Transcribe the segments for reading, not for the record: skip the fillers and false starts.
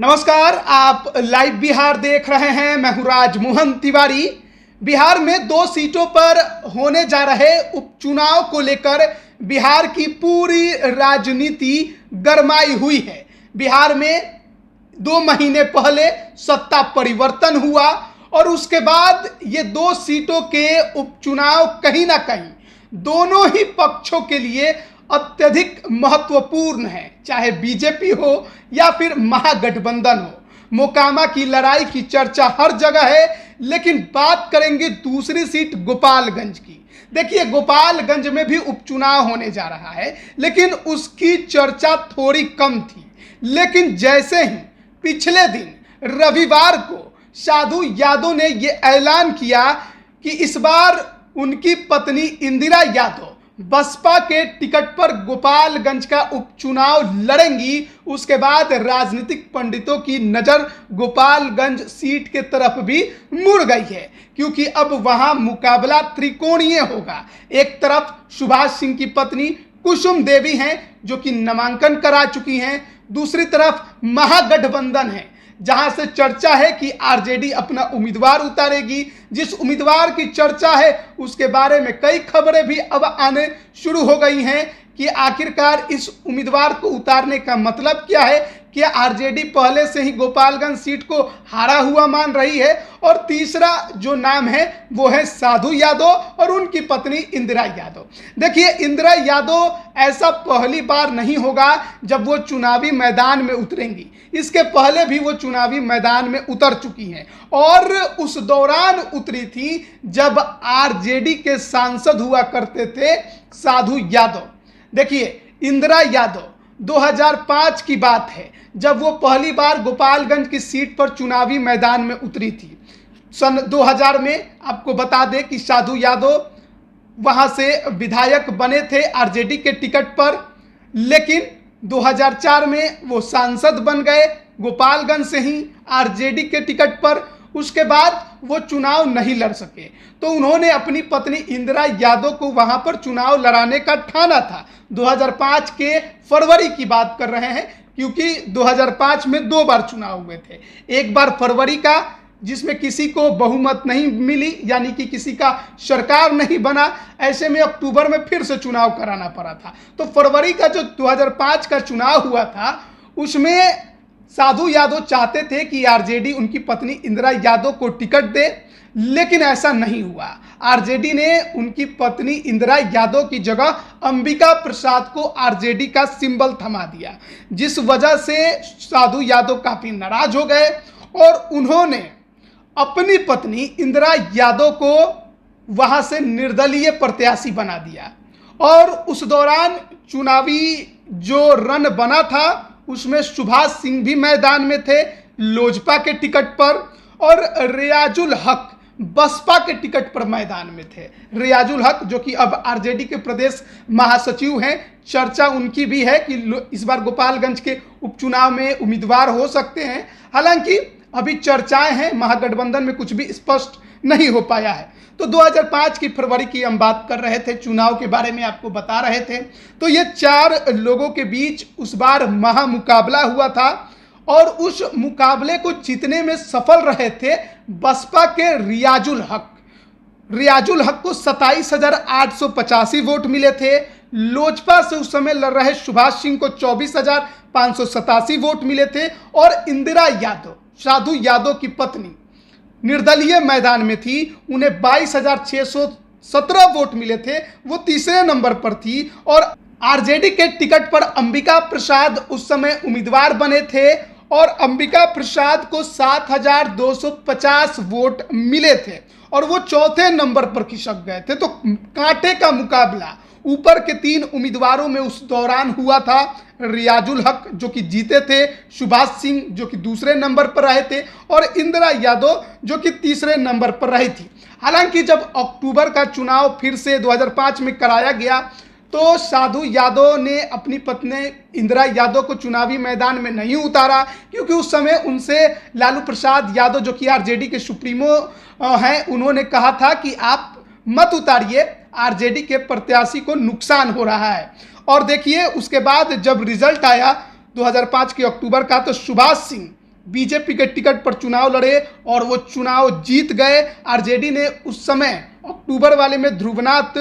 नमस्कार, आप लाइव बिहार देख रहे हैं। मैं हूं राजमोहन तिवारी। बिहार में 2 सीटों पर होने जा रहे उपचुनाव को लेकर बिहार की पूरी राजनीति गरमाई हुई है। बिहार में 2 महीने पहले सत्ता परिवर्तन हुआ और उसके बाद ये 2 सीटों के उपचुनाव कहीं ना कहीं दोनों ही पक्षों के लिए अत्यधिक महत्वपूर्ण है, चाहे बीजेपी हो या फिर महागठबंधन हो। मोकामा की लड़ाई की चर्चा हर जगह है, लेकिन बात करेंगे दूसरी सीट गोपालगंज की। देखिए, गोपालगंज में भी उपचुनाव होने जा रहा है, लेकिन उसकी चर्चा थोड़ी कम थी। लेकिन जैसे ही पिछले दिन रविवार को साधु यादव ने यह ऐलान किया कि इस बार उनकी पत्नी इंदिरा यादव बसपा के टिकट पर गोपालगंज का उपचुनाव लड़ेंगी, उसके बाद राजनीतिक पंडितों की नजर गोपालगंज सीट के तरफ भी मुड़ गई है, क्योंकि अब वहां मुकाबला त्रिकोणीय होगा। एक तरफ सुभाष सिंह की पत्नी कुसुम देवी हैं, जो कि नामांकन करा चुकी हैं। दूसरी तरफ महागठबंधन है, जहां से चर्चा है कि आरजेडी अपना उम्मीदवार उतारेगी। जिस उम्मीदवार की चर्चा है उसके बारे में कई खबरें भी अब आने शुरू हो गई हैं कि आखिरकार इस उम्मीदवार को उतारने का मतलब क्या है। कि आरजेडी पहले से ही गोपालगंज सीट को हारा हुआ मान रही है। और तीसरा जो नाम है वो है साधु यादव और उनकी पत्नी इंदिरा यादव। देखिए, इंदिरा यादव ऐसा पहली बार नहीं होगा जब वो चुनावी मैदान में उतरेंगी। इसके पहले भी वो चुनावी मैदान में उतर चुकी हैं और उस दौरान उतरी थी जब आरजेडी के सांसद हुआ करते थे साधु यादव। देखिए, इंदिरा यादव 2005 की बात है जब वो पहली बार गोपालगंज की सीट पर चुनावी मैदान में उतरी थी। सन 2000 में आपको बता दें कि साधु यादव वहां से विधायक बने थे आरजेडी के टिकट पर, लेकिन 2004 में वो सांसद बन गए गोपालगंज से ही आरजेडी के टिकट पर। उसके बाद वो चुनाव नहीं लड़ सके, तो उन्होंने अपनी पत्नी इंदिरा यादव को वहां पर चुनाव लड़ाने का ठाना था। 2005 के फरवरी की बात कर रहे हैं, क्योंकि 2005 में 2 बार चुनाव हुए थे। एक बार फरवरी का, जिसमें किसी को बहुमत नहीं मिली, यानी कि किसी का सरकार नहीं बना। ऐसे में अक्टूबर में फिर से चुनाव कराना पड़ा था। तो फरवरी का जो 2005 का चुनाव हुआ था, उसमें साधु यादव चाहते थे कि आरजेडी उनकी पत्नी इंदिरा यादव को टिकट दे, लेकिन ऐसा नहीं हुआ। आरजेडी ने उनकी पत्नी इंदिरा यादव की जगह अंबिका प्रसाद को आरजेडी का सिंबल थमा दिया, जिस वजह से साधु यादव काफी नाराज हो गए और उन्होंने अपनी पत्नी इंदिरा यादव को वहां से निर्दलीय प्रत्याशी बना दिया। और उस दौरान चुनावी जो रण बना था उसमें सुभाष सिंह भी मैदान में थे लोजपा के टिकट पर, और रियाजुल हक बसपा के टिकट पर मैदान में थे। रियाजुल हक जो कि अब आरजेडी के प्रदेश महासचिव हैं, चर्चा उनकी भी है कि इस बार गोपालगंज के उपचुनाव में उम्मीदवार हो सकते हैं। हालांकि अभी चर्चाएं हैं, महागठबंधन में कुछ भी स्पष्ट नहीं हो पाया है। तो 2005 की फरवरी की हम बात कर रहे थे, चुनाव के बारे में आपको बता रहे थे। तो ये 4 लोगों के बीच उस बार महामुकाबला हुआ था और उस मुकाबले को जीतने में सफल रहे थे बसपा के रियाजुल हक। रियाजुल हक को 27,885 वोट मिले थे। लोजपा से उस समय लड़ रहे सुभाष सिंह को 24,587 वोट मिले थे और इंदिरा यादव, साधु यादव की पत्नी, निर्दलीय मैदान में थी, उन्हें 22,617 वोट मिले थे। वो तीसरे नंबर पर थी। और आरजेडी के टिकट पर अंबिका प्रसाद उस समय उम्मीदवार बने थे और अंबिका प्रसाद को 7,250 वोट मिले थे और वो चौथे नंबर पर खिसक गए थे। तो कांटे का मुकाबला ऊपर के 3 उम्मीदवारों में उस दौरान हुआ था। रियाजुल हक जो कि जीते थे, सुभाष सिंह जो कि दूसरे नंबर पर रहे थे और इंदिरा यादव जो कि तीसरे नंबर पर रही थी। हालांकि जब अक्टूबर का चुनाव फिर से 2005 में कराया गया तो साधु यादव ने अपनी पत्नी इंदिरा यादव को चुनावी मैदान में नहीं उतारा, क्योंकि उस समय उनसे लालू प्रसाद यादव जो कि आरजेडी के सुप्रीमो हैं, उन्होंने कहा था कि आप मत उतारिए, आरजेडी के प्रत्याशी को नुकसान हो रहा है। और देखिए, उसके बाद जब रिजल्ट आया 2005 के अक्टूबर का, तो सुभाष सिंह बीजेपी के टिकट पर चुनाव लड़े और वो चुनाव जीत गए। आरजेडी ने उस समय अक्टूबर वाले में ध्रुवनाथ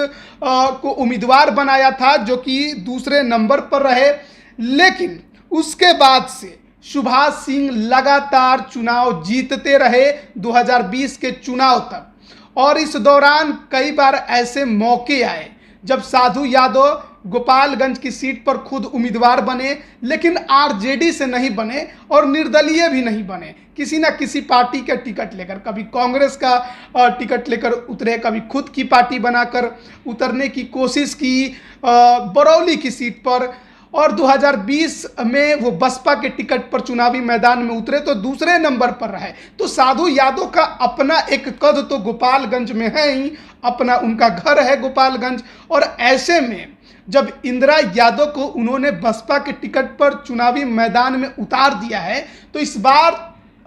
को उम्मीदवार बनाया था, जो कि दूसरे नंबर पर रहे। लेकिन उसके बाद से सुभाष सिंह लगातार चुनाव जीतते रहे 2020 के चुनाव तक। और इस दौरान कई बार ऐसे मौके आए जब साधु यादव गोपालगंज की सीट पर खुद उम्मीदवार बने, लेकिन आरजेडी से नहीं बने और निर्दलीय भी नहीं बने, किसी ना किसी पार्टी का टिकट लेकर, कभी कांग्रेस का टिकट लेकर उतरे, कभी खुद की पार्टी बनाकर उतरने की कोशिश की बरौली की सीट पर। और 2020 में वो बसपा के टिकट पर चुनावी मैदान में उतरे तो दूसरे नंबर पर रहे। तो साधु यादव का अपना एक कद तो गोपालगंज में है ही, अपना उनका घर है गोपालगंज। और ऐसे में जब इंदिरा यादव को उन्होंने बसपा के टिकट पर चुनावी मैदान में उतार दिया है, तो इस बार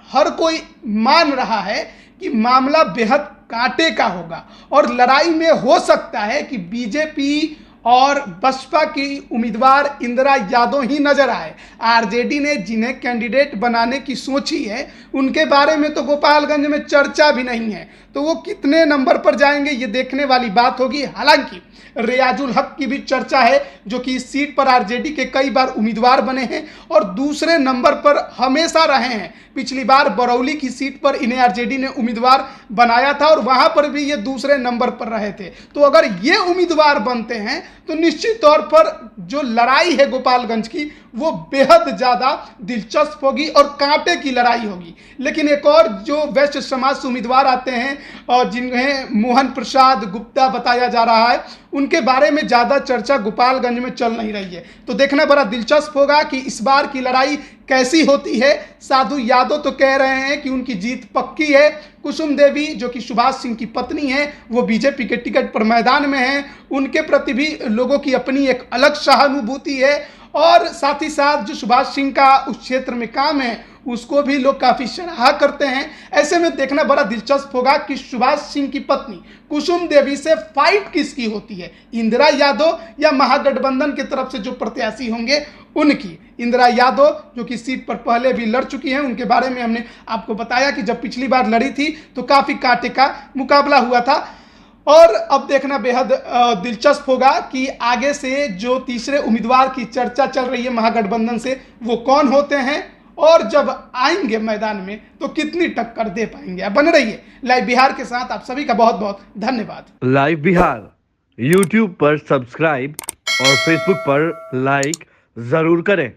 हर कोई मान रहा है कि मामला बेहद कांटे का होगा और लड़ाई में हो सकता है कि बीजेपी और बसपा की उम्मीदवार इंदिरा यादव ही नजर आए। आरजेडी ने जिन्हें कैंडिडेट बनाने की सोची है, उनके बारे में तो गोपालगंज में चर्चा भी नहीं है, तो वो कितने नंबर पर जाएंगे ये देखने वाली बात होगी। हालांकि रियाजुल हक की भी चर्चा है, जो कि इस सीट पर आरजेडी के कई बार उम्मीदवार बने हैं और दूसरे नंबर पर हमेशा रहे हैं। पिछली बार बरौली की सीट पर इन्हें आरजेडी ने उम्मीदवार बनाया था और वहां पर भी ये दूसरे नंबर पर रहे थे। तो अगर ये उम्मीदवार बनते हैं तो निश्चित तौर पर जो लड़ाई है गोपालगंज की, वो बेहद ज़्यादा दिलचस्प होगी और कांटे की लड़ाई होगी। लेकिन एक और जो वैश्य समाज से उम्मीदवार आते हैं और जिन्हें मोहन प्रसाद गुप्ता बताया जा रहा है, उनके बारे में ज़्यादा चर्चा गोपालगंज में चल नहीं रही है। तो देखना बड़ा दिलचस्प होगा कि इस बार की लड़ाई कैसी होती है। साधु यादव तो कह रहे हैं कि उनकी जीत पक्की है। कुसुम देवी, जो कि सुभाष सिंह की पत्नी है, वो बीजेपी के टिकट पर मैदान में हैं। उनके प्रति भी लोगों की अपनी एक अलग सहानुभूति है और साथ ही साथ जो सुभाष सिंह का उस क्षेत्र में काम है, उसको भी लोग काफ़ी सराहा करते हैं। ऐसे में देखना बड़ा दिलचस्प होगा कि सुभाष सिंह की पत्नी कुसुम देवी से फाइट किसकी होती है, इंदिरा यादव या महागठबंधन की तरफ से जो प्रत्याशी होंगे उनकी। इंदिरा यादव जो कि सीट पर पहले भी लड़ चुकी हैं, उनके बारे में हमने आपको बताया कि जब पिछली बार लड़ी थी तो काफ़ी कांटे का मुकाबला हुआ था। और अब देखना बेहद दिलचस्प होगा कि आगे से जो तीसरे उम्मीदवार की चर्चा चल रही है महागठबंधन से, वो कौन होते हैं और जब आएंगे मैदान में तो कितनी टक्कर दे पाएंगे। अब बने रहिए लाइव बिहार के साथ। आप सभी का बहुत बहुत धन्यवाद। लाइव बिहार यूट्यूब पर सब्सक्राइब और फेसबुक पर लाइक जरूर करें।